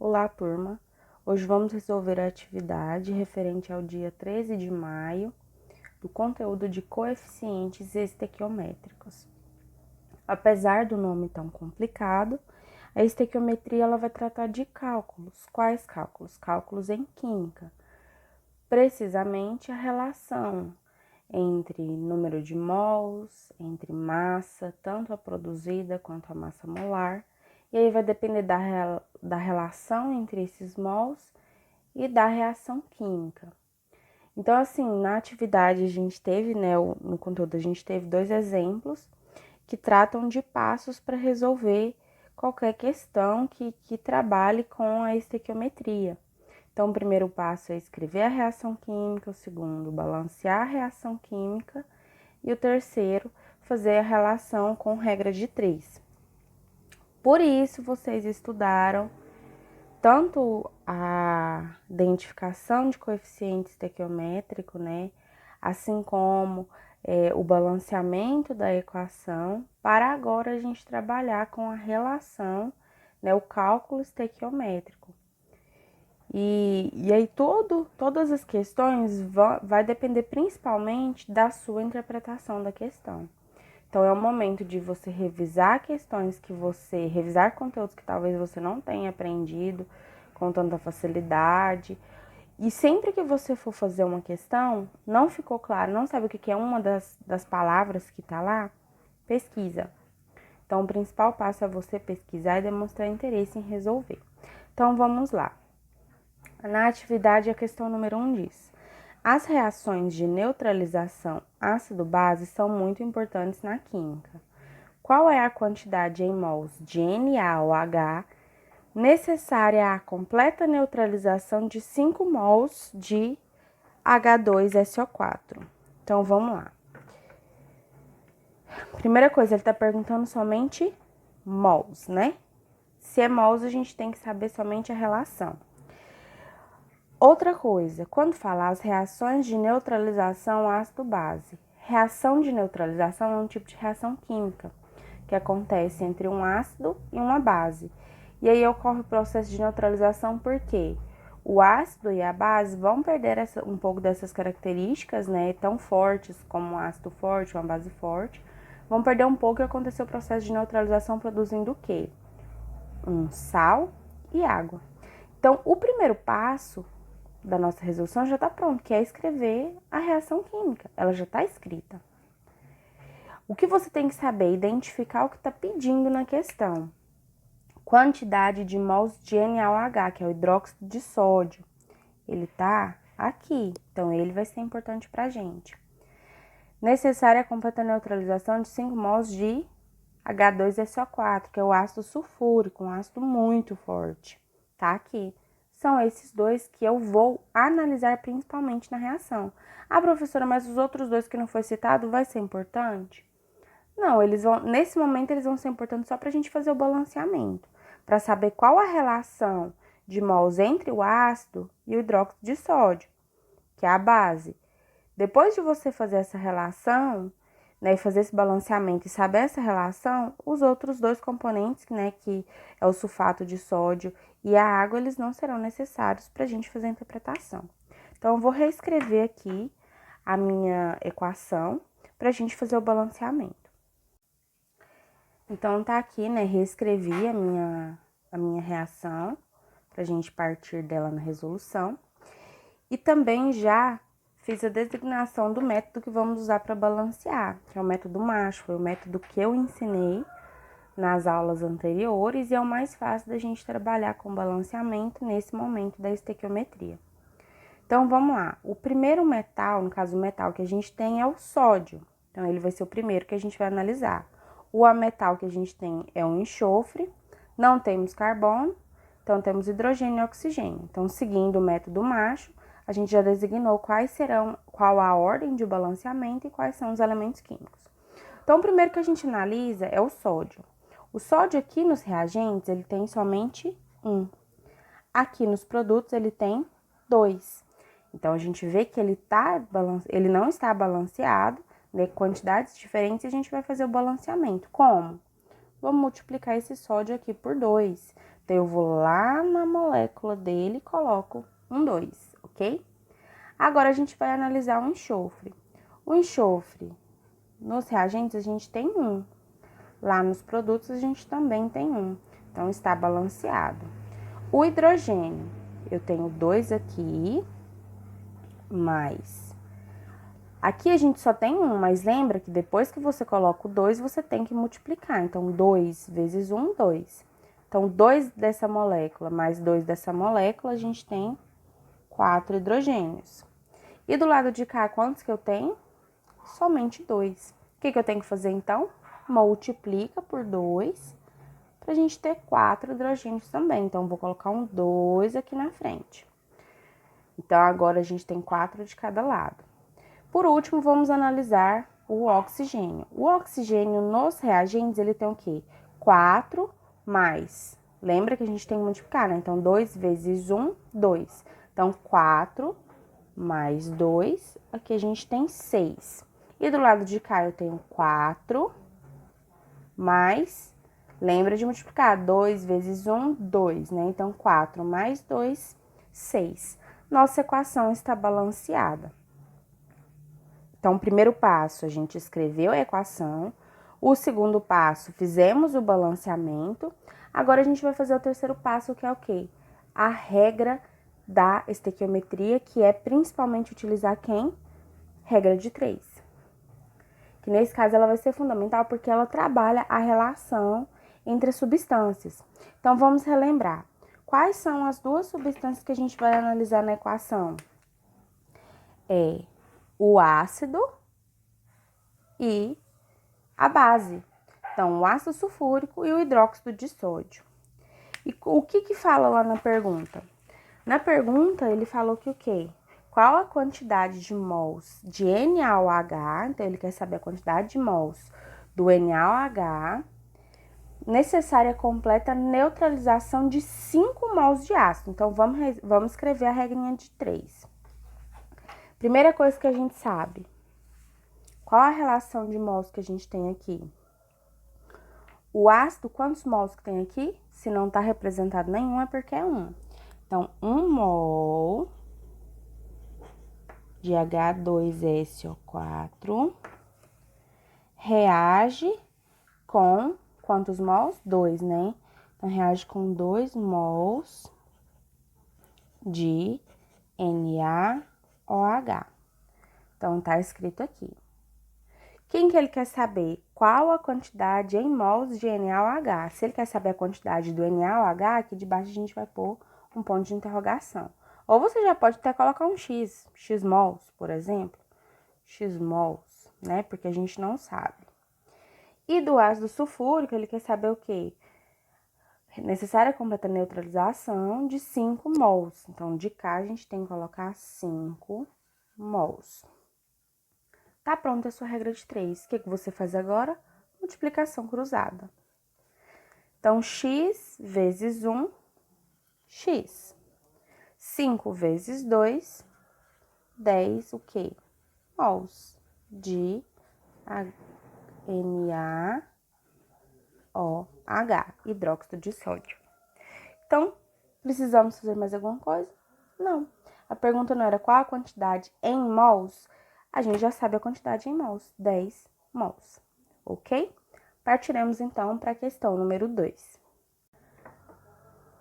Olá, turma! Hoje vamos resolver a atividade referente ao dia 13 de maio do conteúdo de coeficientes estequiométricos. Apesar do nome tão complicado, a estequiometria ela vai tratar de cálculos. Quais cálculos? Cálculos em química. Precisamente a relação entre número de mols, entre massa, tanto a produzida quanto a massa molar. E aí vai depender da relação entre esses mols e da reação química. Então, assim, na atividade a gente teve, no conteúdo a gente teve 2 exemplos que tratam de passos para resolver qualquer questão que trabalhe com a estequiometria. Então, o primeiro passo é escrever a reação química, o segundo, balancear a reação química e o terceiro, fazer a relação com regra de 3. Por isso, vocês estudaram tanto a identificação de coeficiente estequiométrico, assim como o balanceamento da equação, para agora a gente trabalhar com a relação, o cálculo estequiométrico. E aí todas as questões vai depender principalmente da sua interpretação da questão. Então, é o momento de você revisar questões revisar conteúdos que talvez você não tenha aprendido com tanta facilidade. E sempre que você for fazer uma questão, não ficou claro, não sabe o que é uma das palavras que está lá, pesquisa. Então, o principal passo é você pesquisar e demonstrar interesse em resolver. Então, vamos lá. Na atividade, a questão número 1 diz: as reações de neutralização ácido-base são muito importantes na química. Qual é a quantidade em mols de NaOH necessária à completa neutralização de 5 mols de H2SO4? Então, vamos lá. Primeira coisa, ele está perguntando somente mols, né? Se é mols, a gente tem que saber somente a relação. Outra coisa, quando falar as reações de neutralização ácido-base. Reação de neutralização é um tipo de reação química que acontece entre um ácido e uma base. E aí ocorre o processo de neutralização porque o ácido e a base vão perder um pouco dessas características, tão fortes como um ácido forte ou uma base forte, vão perder um pouco e acontecer o processo de neutralização produzindo o quê? Um sal e água. Então, o primeiro passo da nossa resolução já está pronto, que é escrever a reação química. Ela já está escrita. O que você tem que saber é identificar o que está pedindo na questão. Quantidade de mols de NaOH, que é o hidróxido de sódio. Ele está aqui, então ele vai ser importante para a gente. Necessária a completa neutralização de 5 mols de H2SO4, que é o ácido sulfúrico, um ácido muito forte. Tá aqui. São esses dois que eu vou analisar principalmente na reação. Ah, professora, mas os outros dois que não foi citado vai ser importante? Não, nesse momento eles vão ser importantes só para a gente fazer o balanceamento, para saber qual a relação de mols entre o ácido e o hidróxido de sódio, que é a base. Depois de você fazer essa relação, e fazer esse balanceamento e saber essa relação, os outros dois componentes, que é o sulfato de sódio e a água, eles não serão necessários para a gente fazer a interpretação. Então, eu vou reescrever aqui a minha equação para a gente fazer o balanceamento. Então, tá aqui, reescrevi a minha reação para a gente partir dela na resolução. E também já fiz a designação do método que vamos usar para balancear, que é o método Macho, foi o método que eu ensinei nas aulas anteriores e é o mais fácil da gente trabalhar com balanceamento nesse momento da estequiometria. Então, vamos lá. O primeiro metal, no caso o metal que a gente tem é o sódio. Então, ele vai ser o primeiro que a gente vai analisar. O ametal que a gente tem é o enxofre, não temos carbono, então temos hidrogênio e oxigênio. Então, seguindo o método Macho, a gente já designou qual a ordem de balanceamento e quais são os elementos químicos. Então, o primeiro que a gente analisa é o sódio. O sódio aqui nos reagentes, ele tem somente 1. Aqui nos produtos, ele tem 2. Então, a gente vê que ele não está balanceado, quantidades diferentes, e a gente vai fazer o balanceamento. Como? Vamos multiplicar esse sódio aqui por 2. Então, eu vou lá na molécula dele e coloco um 2, ok? Agora, a gente vai analisar o enxofre. O enxofre, nos reagentes, a gente tem 1. Lá nos produtos, a gente também tem 1. Então, está balanceado. O hidrogênio, eu tenho 2 aqui, mais... Aqui a gente só tem 1, mas lembra que depois que você coloca o 2, você tem que multiplicar. Então, 2 vezes 1, 2. Então, 2 dessa molécula mais 2 dessa molécula, a gente tem 4 hidrogênios. E do lado de cá, quantos que eu tenho? Somente 2. O que eu tenho que fazer, então? Multiplica por 2, para a gente ter 4 hidrogênios também. Então, vou colocar um 2 aqui na frente. Então, agora a gente tem 4 de cada lado. Por último, vamos analisar o oxigênio. O oxigênio nos reagentes, ele tem o quê? 4 mais. Lembra que a gente tem que multiplicar, né? Então, 2 vezes 1, 2. Então, 4 mais 2, aqui a gente tem 6. E do lado de cá eu tenho 4 mais, lembra de multiplicar, 2 vezes 1, 2, né? Então, 4 mais 2, 6. Nossa equação está balanceada. Então, o primeiro passo, a gente escreveu a equação. O segundo passo, fizemos o balanceamento. Agora, a gente vai fazer o terceiro passo, que é o quê? A regra da estequiometria, que é principalmente utilizar quem? Regra de 3. Que nesse caso, ela vai ser fundamental porque ela trabalha a relação entre as substâncias. Então, vamos relembrar. Quais são as duas substâncias que a gente vai analisar na equação? É o ácido e a base. Então, o ácido sulfúrico e o hidróxido de sódio. E o que fala lá na pergunta? Na pergunta, ele falou que o quê? Qual a quantidade de mols de NaOH, então ele quer saber a quantidade de mols do NaOH, necessária a completa neutralização de 5 mols de ácido. Então, vamos escrever a regrinha de 3. Primeira coisa que a gente sabe, qual a relação de mols que a gente tem aqui? O ácido, quantos mols que tem aqui? Se não está representado nenhum, é porque é 1. Então, 1 mol de H2SO4 reage com quantos mols? 2, né? Então, reage com 2 mols de NaOH. Então, tá escrito aqui. Quem que ele quer saber? Qual a quantidade em mols de NaOH? Se ele quer saber a quantidade do NaOH, aqui debaixo a gente vai pôr um ponto de interrogação. Ou você já pode até colocar um X mols, por exemplo. X mols, né? Porque a gente não sabe. E do ácido sulfúrico, ele quer saber o quê? Necessária a completa neutralização de 5 mols. Então, de cá, a gente tem que colocar 5 mols. Tá pronta a sua regra de 3. O que você faz agora? Multiplicação cruzada. Então, x vezes 1, x. 5 vezes 2, 10, o quê? Mols de NaOH, hidróxido de sódio. Então, precisamos fazer mais alguma coisa? Não. A pergunta não era qual a quantidade em mols. A gente já sabe a quantidade em mols, 10 mols, ok? Partiremos então para a questão número 2.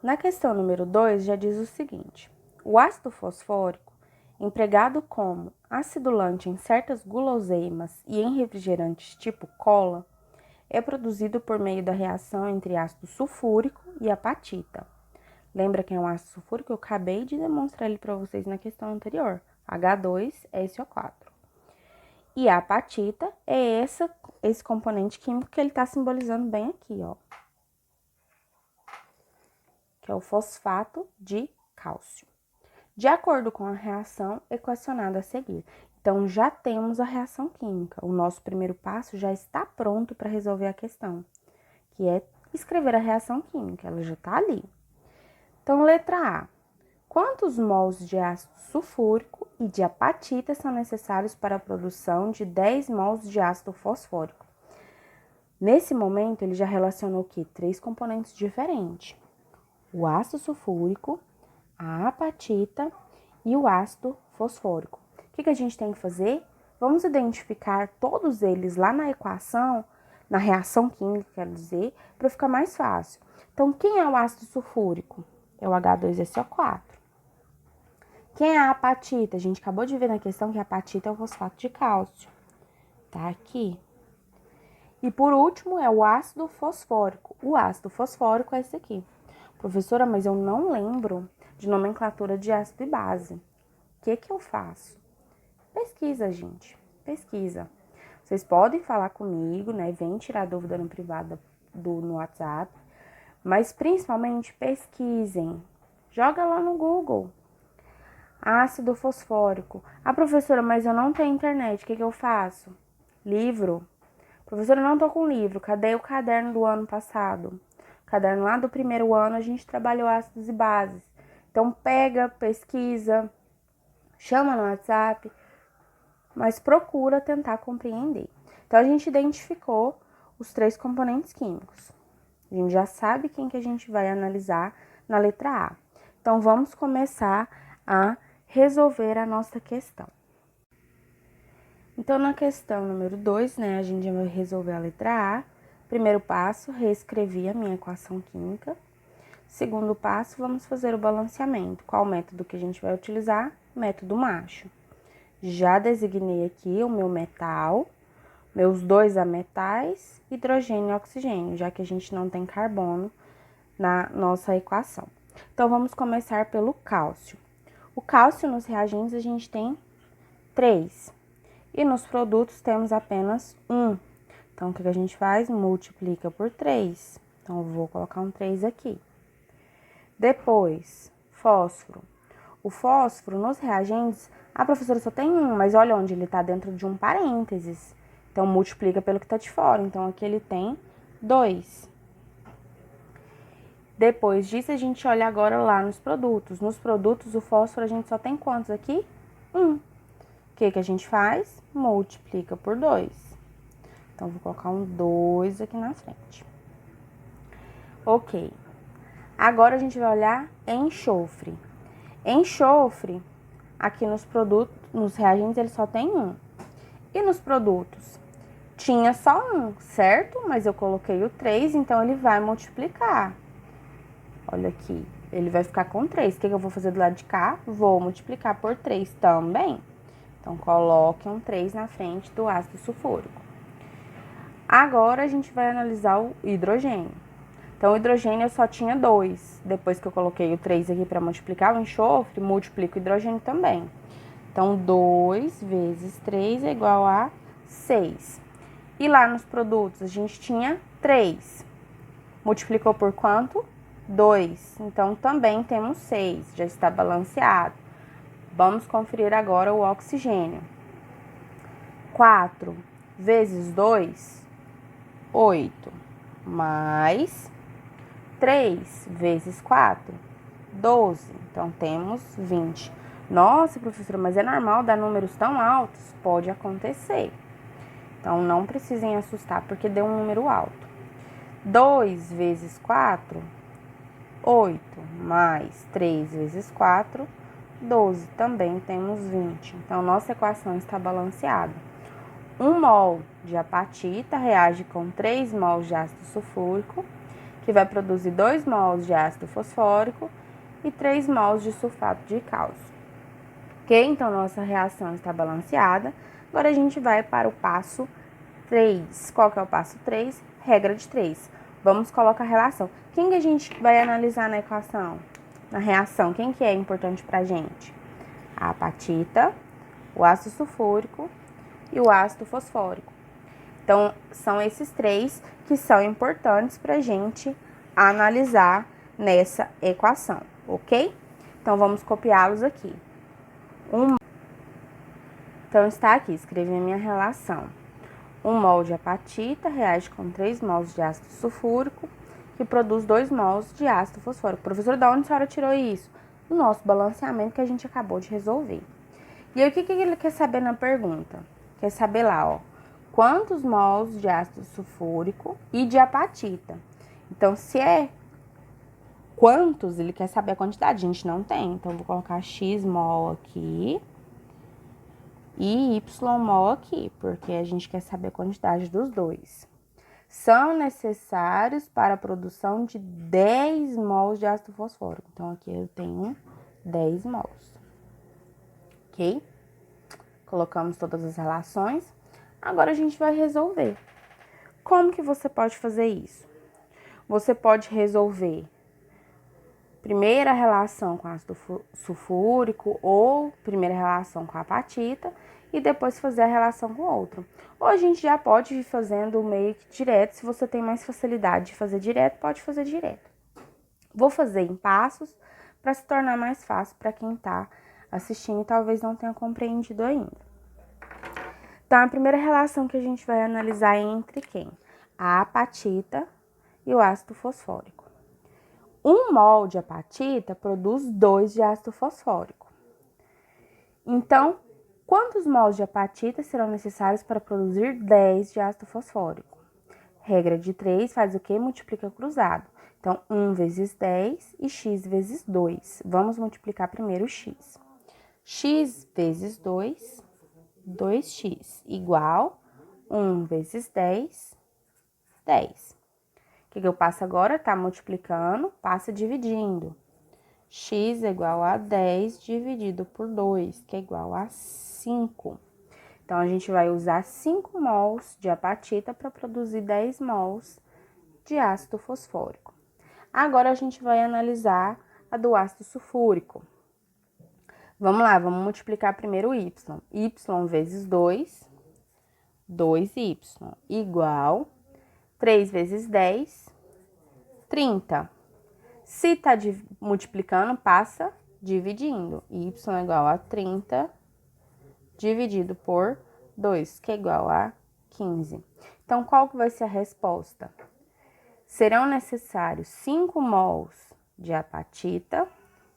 Na questão número 2 já diz o seguinte: o ácido fosfórico, empregado como acidulante em certas guloseimas e em refrigerantes tipo cola, é produzido por meio da reação entre ácido sulfúrico e apatita. Lembra que é um ácido sulfúrico? Eu acabei de demonstrar ele para vocês na questão anterior, H2SO4. E a apatita é esse componente químico que ele está simbolizando bem aqui, ó. Que é o fosfato de cálcio. De acordo com a reação equacionada a seguir. Então, já temos a reação química. O nosso primeiro passo já está pronto para resolver a questão, que é escrever a reação química. Ela já está ali. Então, letra A. Quantos mols de ácido sulfúrico e de apatita são necessários para a produção de 10 mols de ácido fosfórico? Nesse momento, ele já relacionou o quê? 3 componentes diferentes. o ácido sulfúrico, a apatita e o ácido fosfórico. O que a gente tem que fazer? Vamos identificar todos eles lá na equação, na reação química, quero dizer, para ficar mais fácil. Então, quem é o ácido sulfúrico? É o H2SO4. Quem é a apatita? A gente acabou de ver na questão que a apatita é o fosfato de cálcio. Tá aqui. E por último é o ácido fosfórico. O ácido fosfórico é esse aqui. Professora, mas eu não lembro de nomenclatura de ácido e base. O que eu faço? Pesquisa, gente. Pesquisa. Vocês podem falar comigo, né? Vem tirar dúvida no privado no WhatsApp. Mas principalmente pesquisem. Joga lá no Google. Ácido fosfórico. Ah, professora, mas eu não tenho internet. O que eu faço? Livro. Professora, eu não tô com livro. Cadê o caderno do ano passado? O caderno lá do primeiro ano a gente trabalhou ácidos e bases. Então pega, pesquisa, chama no WhatsApp, mas procura tentar compreender. Então a gente identificou os 3 componentes químicos. A gente já sabe quem que a gente vai analisar na letra A. Então vamos começar a resolver a nossa questão. Então, na questão número 2, né, a gente vai resolver a letra A. Primeiro passo, reescrevi a minha equação química. Segundo passo, vamos fazer o balanceamento. Qual método que a gente vai utilizar? Método macho. Já designei aqui o meu metal, meus 2 ametais, hidrogênio e oxigênio, já que a gente não tem carbono na nossa equação. Então, vamos começar pelo cálcio. O cálcio nos reagentes a gente tem 3. E nos produtos temos apenas 1. Então, o que a gente faz? Multiplica por 3. Então, eu vou colocar um 3 aqui. Depois, fósforo. O fósforo nos reagentes, a professora só tem 1, mas olha onde ele está dentro de um parênteses. Então, multiplica pelo que está de fora. Então, aqui ele tem 2. Depois disso, a gente olha agora lá nos produtos. Nos produtos, o fósforo a gente só tem quantos aqui? 1. O que a gente faz? Multiplica por 2. Então, vou colocar um 2 aqui na frente. Ok. Agora, a gente vai olhar enxofre. Enxofre, aqui nos produtos, nos reagentes, ele só tem 1. E nos produtos? Tinha só 1, certo? Mas eu coloquei o 3, então ele vai multiplicar. Olha aqui, ele vai ficar com 3. O que eu vou fazer do lado de cá? Vou multiplicar por 3 também. Então, coloque um 3 na frente do ácido sulfúrico. Agora, a gente vai analisar o hidrogênio. Então, o hidrogênio eu só tinha 2. Depois que eu coloquei o 3 aqui para multiplicar o enxofre, multiplico o hidrogênio também. Então, 2 vezes 3 é igual a 6. E lá nos produtos, a gente tinha 3. Multiplicou por quanto? 2. Então, também temos 6. Já está balanceado. Vamos conferir agora o oxigênio. 4 vezes 2, 8. Mais 3 vezes 4, 12. Então, temos 20. Nossa, professora, mas é normal dar números tão altos? Pode acontecer. Então, não precisem assustar porque deu um número alto. 2 vezes 4, 8. Mais 3 vezes 4, 12. Também temos 20. Então, nossa equação está balanceada. 1 mol de apatita reage com 3 mols de ácido sulfúrico, que vai produzir 2 mols de ácido fosfórico e 3 mols de sulfato de cálcio. Ok? Então, nossa reação está balanceada. Agora, a gente vai para o passo 3. Qual que é o passo 3? Regra de 3. Vamos colocar a relação. Quem que a gente vai analisar na equação? Na reação, quem que é importante para a gente? A apatita, o ácido sulfúrico e o ácido fosfórico. Então, são esses 3 que são importantes para a gente analisar nessa equação, ok? Então, vamos copiá-los aqui. Então, está aqui, escrevi a minha relação. 1 mol de apatita reage com 3 mols de ácido sulfúrico, que produz 2 mols de ácido fosfórico. Professor, de onde a senhora tirou isso? Do nosso balanceamento que a gente acabou de resolver. E aí, o que ele quer saber na pergunta? Quer saber lá, ó, quantos mols de ácido sulfúrico e de apatita. Então, se é quantos, ele quer saber a quantidade, a gente não tem. Então, eu vou colocar X mol aqui e Y mol aqui, porque a gente quer saber a quantidade dos dois. São necessários para a produção de 10 mols de ácido fosfórico. Então, aqui eu tenho 10 mols. Ok? Colocamos todas as relações. Agora, a gente vai resolver. Como que você pode fazer isso? Você pode resolver primeira relação com ácido sulfúrico ou primeira relação com a apatita e depois fazer a relação com outro. Ou a gente já pode ir fazendo meio que direto, se você tem mais facilidade de fazer direto, pode fazer direto. Vou fazer em passos para se tornar mais fácil para quem está assistindo e talvez não tenha compreendido ainda. Então, a primeira relação que a gente vai analisar é entre quem? A apatita e o ácido fosfórico. 1 mol de apatita produz 2 de ácido fosfórico. Então, quantos mols de apatita serão necessários para produzir 10 de ácido fosfórico? Regra de 3 faz o quê? Multiplica cruzado. Então, 1 vezes 10 e x vezes 2. Vamos multiplicar primeiro x. X vezes 2, 2x, igual 1 vezes 10, 10. O que eu passo agora? Tá multiplicando, passa dividindo. X é igual a 10 dividido por 2, que é igual a 5. Então, a gente vai usar 5 mols de apatita para produzir 10 mols de ácido fosfórico. Agora, a gente vai analisar a do ácido sulfúrico. Vamos lá, vamos multiplicar primeiro o y. Y vezes 2, 2y, igual 3 vezes 10, 30. Se tá multiplicando, passa dividindo. Y é igual a 30 dividido por 2, que é igual a 15. Então, qual que vai ser a resposta? Serão necessários 5 mols de apatita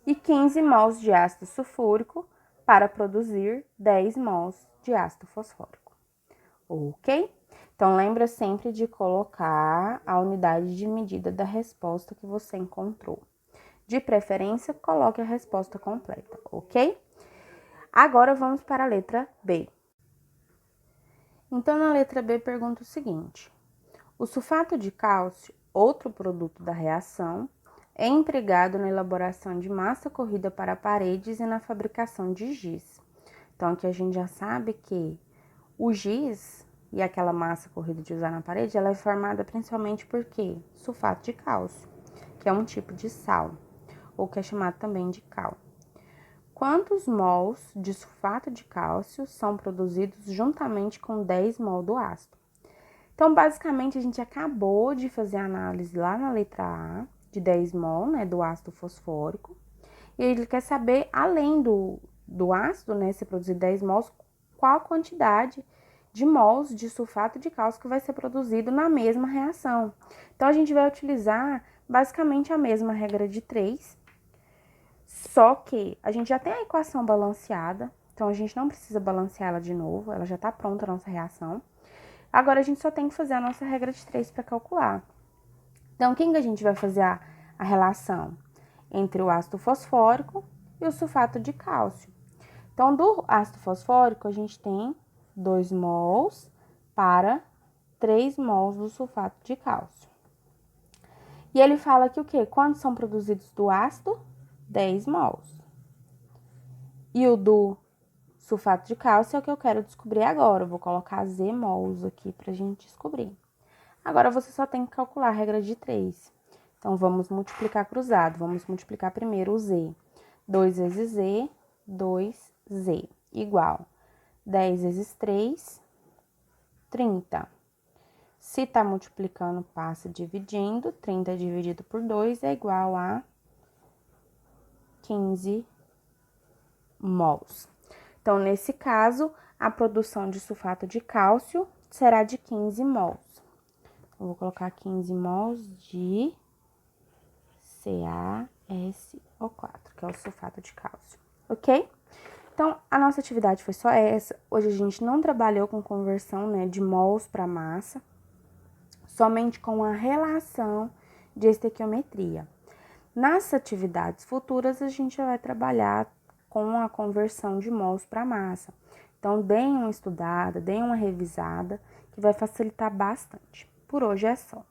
e 15 mols de ácido sulfúrico para produzir 10 mols de ácido fosfórico. Ok? Então, lembra sempre de colocar a unidade de medida da resposta que você encontrou. De preferência, coloque a resposta completa, ok? Agora, vamos para a letra B. Então, na letra B, pergunta o seguinte. O sulfato de cálcio, outro produto da reação, é empregado na elaboração de massa corrida para paredes e na fabricação de giz. Então, aqui a gente já sabe que o giz e aquela massa corrida de usar na parede, ela é formada principalmente por quê? Sulfato de cálcio, que é um tipo de sal, ou que é chamado também de cal. Quantos mols de sulfato de cálcio são produzidos juntamente com 10 mol do ácido? Então, basicamente, a gente acabou de fazer a análise lá na letra A, de 10 mol, né, do ácido fosfórico. E ele quer saber, além do ácido, né, ser produzido 10 mols, qual a quantidade de mols de sulfato de cálcio que vai ser produzido na mesma reação. Então, a gente vai utilizar basicamente a mesma regra de 3, só que a gente já tem a equação balanceada, então a gente não precisa balancear ela de novo, ela já está pronta a nossa reação. Agora, a gente só tem que fazer a nossa regra de 3 para calcular. Então, quem que a gente vai fazer a relação? Entre o ácido fosfórico e o sulfato de cálcio. Então, do ácido fosfórico, a gente tem 2 mols para 3 mols do sulfato de cálcio. E ele fala que o quê? Quantos são produzidos do ácido? 10 mols. E o do sulfato de cálcio é o que eu quero descobrir agora. Eu vou colocar Z mols aqui pra gente descobrir. Agora, você só tem que calcular a regra de 3. Então, vamos multiplicar cruzado. Vamos multiplicar primeiro o Z. 2 vezes Z, 2Z, igual 10 vezes 3, 30. Se tá multiplicando, passa dividindo. 30 dividido por 2 é igual a 15 mols. Então, nesse caso, a produção de sulfato de cálcio será de 15 mols. Eu vou colocar 15 mols de CaSO4, que é o sulfato de cálcio, ok? Então, a nossa atividade foi só essa. Hoje a gente não trabalhou com conversão, né, de mols para massa, somente com a relação de estequiometria. Nas atividades futuras, a gente vai trabalhar com a conversão de mols para massa. Então, deem uma estudada, deem uma revisada, que vai facilitar bastante. Por hoje é só.